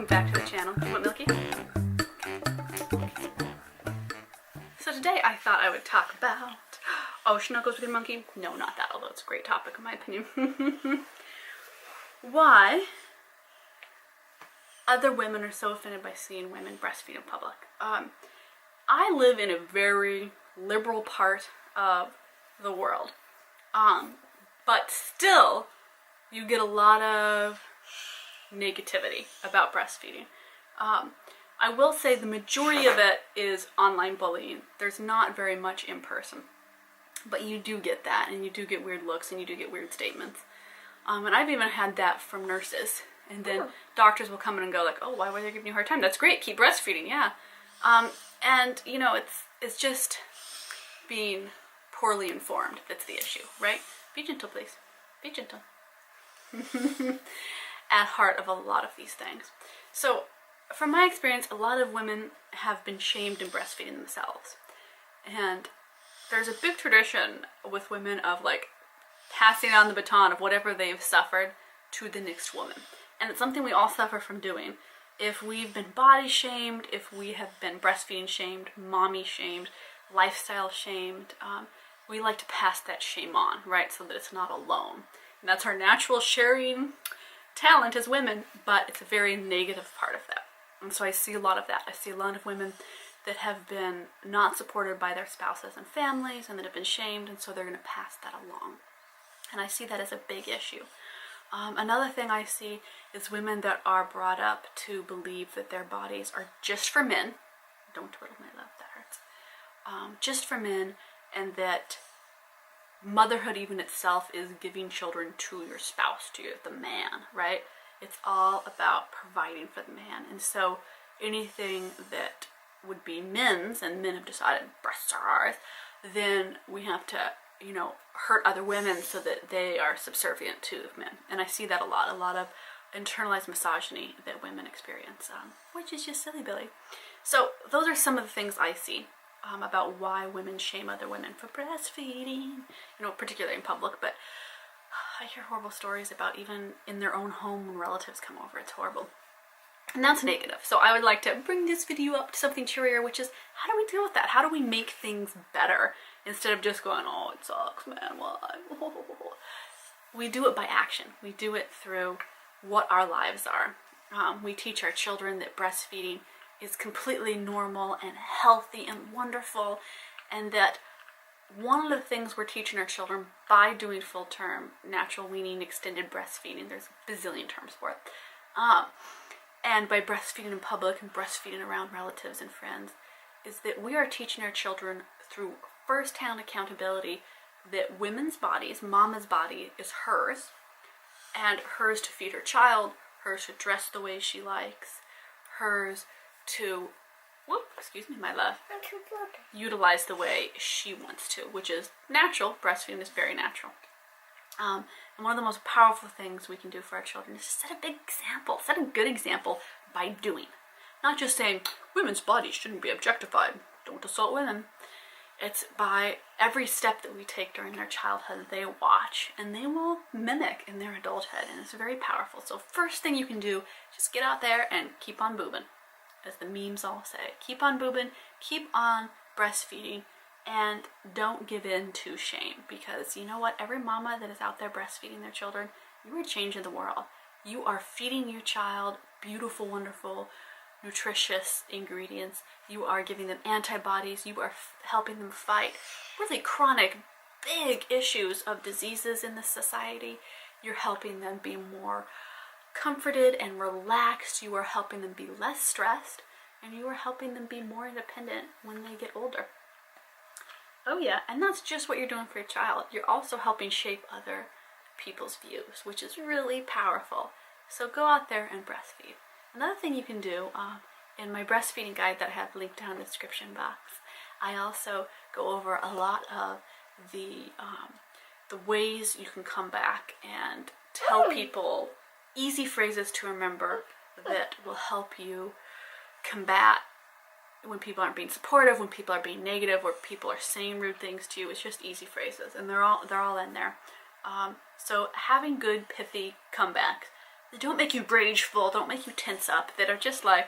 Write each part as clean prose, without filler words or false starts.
welcome back to the channel. You want milky? So today I thought I would talk about, oh, snuggles with your monkey? No, not that, although it's a great topic in my opinion. Why other women are so offended by seeing women breastfeed in public. I live in a very liberal part of the world, but still you get a lot of negativity about breastfeeding. I will say the majority of it is online bullying. There's not very much in person, but you do get that, and you do get weird looks, and you do get weird statements. And I've even had that from nurses, and then doctors will come in and go like, oh, why were they giving you a hard time? That's great, keep breastfeeding, yeah. And you know, it's just being poorly informed that's the issue, right? Be gentle, please. Be gentle. At heart of a lot of these things. So from my experience, a lot of women have been shamed in breastfeeding themselves. And there's a big tradition with women of like passing on the baton of whatever they've suffered to the next woman. And it's something we all suffer from doing. If we've been body shamed, if we have been breastfeeding shamed, mommy shamed, lifestyle shamed, we like to pass that shame on, right? So that it's not alone. And that's our natural sharing talent as women, but it's a very negative part of that. And so I see a lot of that. I see a lot of women that have been not supported by their spouses and families and that have been shamed, and so they're going to pass that along. And I see that as a big issue. Another thing I see is women that are brought up to believe that their bodies are just for men. Don't twiddle my love, that hurts. Just for men, and that motherhood even itself is giving children to your spouse, to the man, right? It's all about providing for the man. And so anything that would be men's, and men have decided breasts are ours, then we have to, you know, hurt other women so that they are subservient to men. And I see that a lot of internalized misogyny that women experience, which is just silly Billy. So those are some of the things I see about why women shame other women for breastfeeding, you know, particularly in public, but I hear horrible stories about even in their own home when relatives come over. It's horrible. And that's negative. So I would like to bring this video up to something cheerier, which is, how do we deal with that? How do we make things better instead of just going, oh, it sucks, man, why? We do it by action. We do it through what our lives are. We teach our children that breastfeeding is completely normal and healthy and wonderful, and that one of the things we're teaching our children by doing full term, natural weaning, extended breastfeeding, there's a bazillion terms for it, and by breastfeeding in public and breastfeeding around relatives and friends, is that we are teaching our children through first-hand accountability that women's bodies, mama's body, is hers, and hers to feed her child, hers to dress the way she likes, hers to, excuse me, my love, utilize the way she wants to, which is natural. Breastfeeding is very natural. And one of the most powerful things we can do for our children is to set a big example, set a good example by doing. Not just saying, women's bodies shouldn't be objectified, don't assault women. It's by every step that we take during their childhood, they watch and they will mimic in their adulthood, and it's very powerful. So first thing you can do, just get out there and keep on boobing. As the memes all say, keep on boobing, keep on breastfeeding, and don't give in to shame, because you know what, every mama that is out there breastfeeding their children, you are changing the world. You are feeding your child beautiful, wonderful, nutritious ingredients. You are giving them antibodies. You are helping them fight really chronic, big issues of diseases in this society. You're helping them be more comforted and relaxed. You are helping them be less stressed, and you are helping them be more independent when they get older. Oh yeah, and that's just what you're doing for your child. You're also helping shape other people's views, which is really powerful. So go out there and breastfeed. Another thing you can do, in my breastfeeding guide that I have linked down in the description box, I also go over a lot of the ways you can come back and tell people easy phrases to remember that will help you combat when people aren't being supportive, when people are being negative, or people are saying rude things to you. It's just easy phrases, and they're all in there. So having good, pithy comebacks They don't make you rageful, don't make you tense up, that are just like,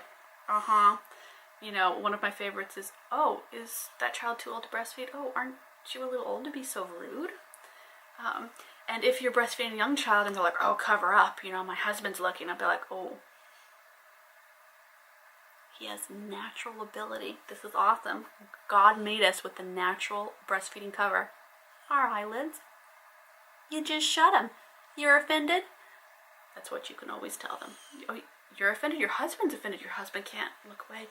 You know, one of my favorites is, oh, is that child too old to breastfeed? Oh, aren't you a little old to be so rude? And if you're breastfeeding a young child and they're like, oh, cover up, you know, my husband's looking, I'll be like, oh, he has natural ability. This is awesome. God made us with the natural breastfeeding cover. Our eyelids. You just shut them. You're offended? That's what you can always tell them. Oh, you're offended? Your husband's offended. Your husband can't look away.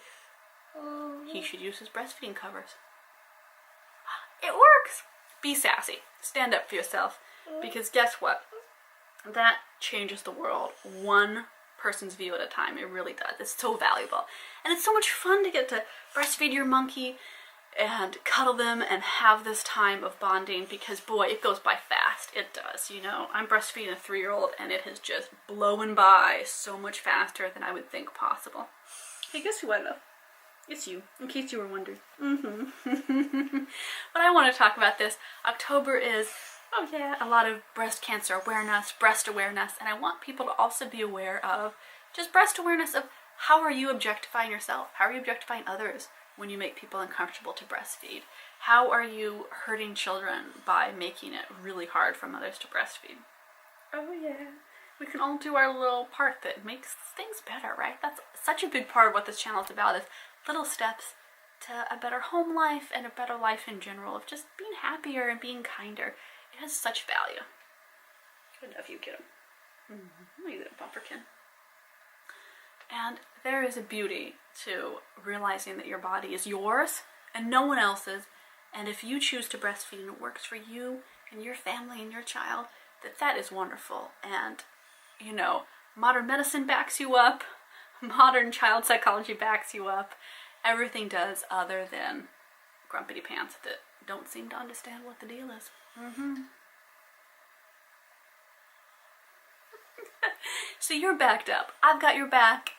He should use his breastfeeding covers. It works! Be sassy. Stand up for yourself. Because guess what? That changes the world. One person's view at a time. It really does. It's so valuable. And it's so much fun to get to breastfeed your monkey and cuddle them and have this time of bonding, because boy, it goes by fast. It does, you know. I'm breastfeeding a 3-year-old and it has just blown by so much faster than I would think possible. Hey, guess who I love? It's you, in case you were wondering. But I want to talk about this. October is, oh yeah, a lot of breast cancer awareness, breast awareness, and I want people to also be aware of just breast awareness of how are you objectifying yourself? How are you objectifying others when you make people uncomfortable to breastfeed? How are you hurting children by making it really hard for mothers to breastfeed? Oh yeah, we can all do our little part that makes things better, right? That's such a big part of what this channel is about, is little steps to a better home life and a better life in general, of just being happier and being kinder. It has such value. I love you, kiddo. You little bumperkin. And there is a beauty to realizing that your body is yours and no one else's, and if you choose to breastfeed and it works for you and your family and your child, that is wonderful. And, you know, modern medicine backs you up, modern child psychology backs you up, everything does, other than grumpy pants that don't seem to understand what the deal is. So you're backed up. I've got your back.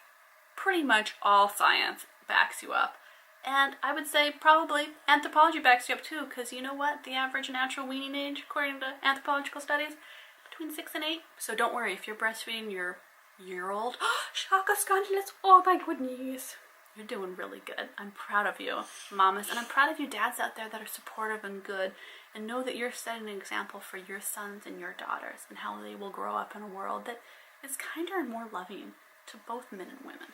Pretty much all science backs you up. And I would say probably anthropology backs you up too, because you know what? The average natural weaning age, according to anthropological studies, between 6 and 8. So don't worry, if you're breastfeeding your year-old, shaka scandalous, oh my goodness. You're doing really good. I'm proud of you, mamas, and I'm proud of you dads out there that are supportive and good, and know that you're setting an example for your sons and your daughters, and how they will grow up in a world that is kinder and more loving to both men and women.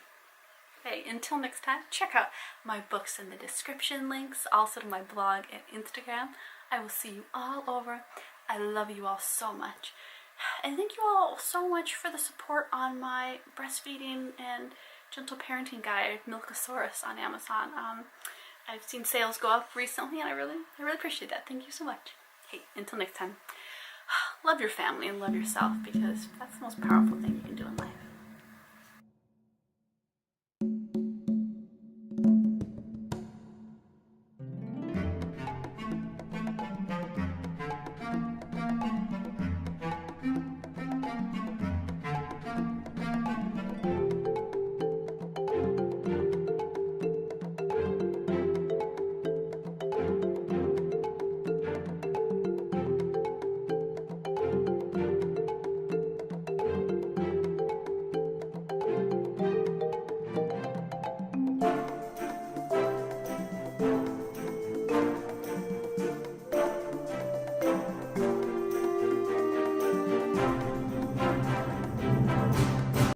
Hey, until next time, check out my books in the description, links, also to my blog and Instagram. I will see you all over. I love you all so much. And thank you all so much for the support on my breastfeeding and gentle parenting guide, Milkosaurus, on Amazon. I've seen sales go up recently, and I really appreciate that. Thank you so much. Hey, until next time, love your family and love yourself, because that's the most powerful thing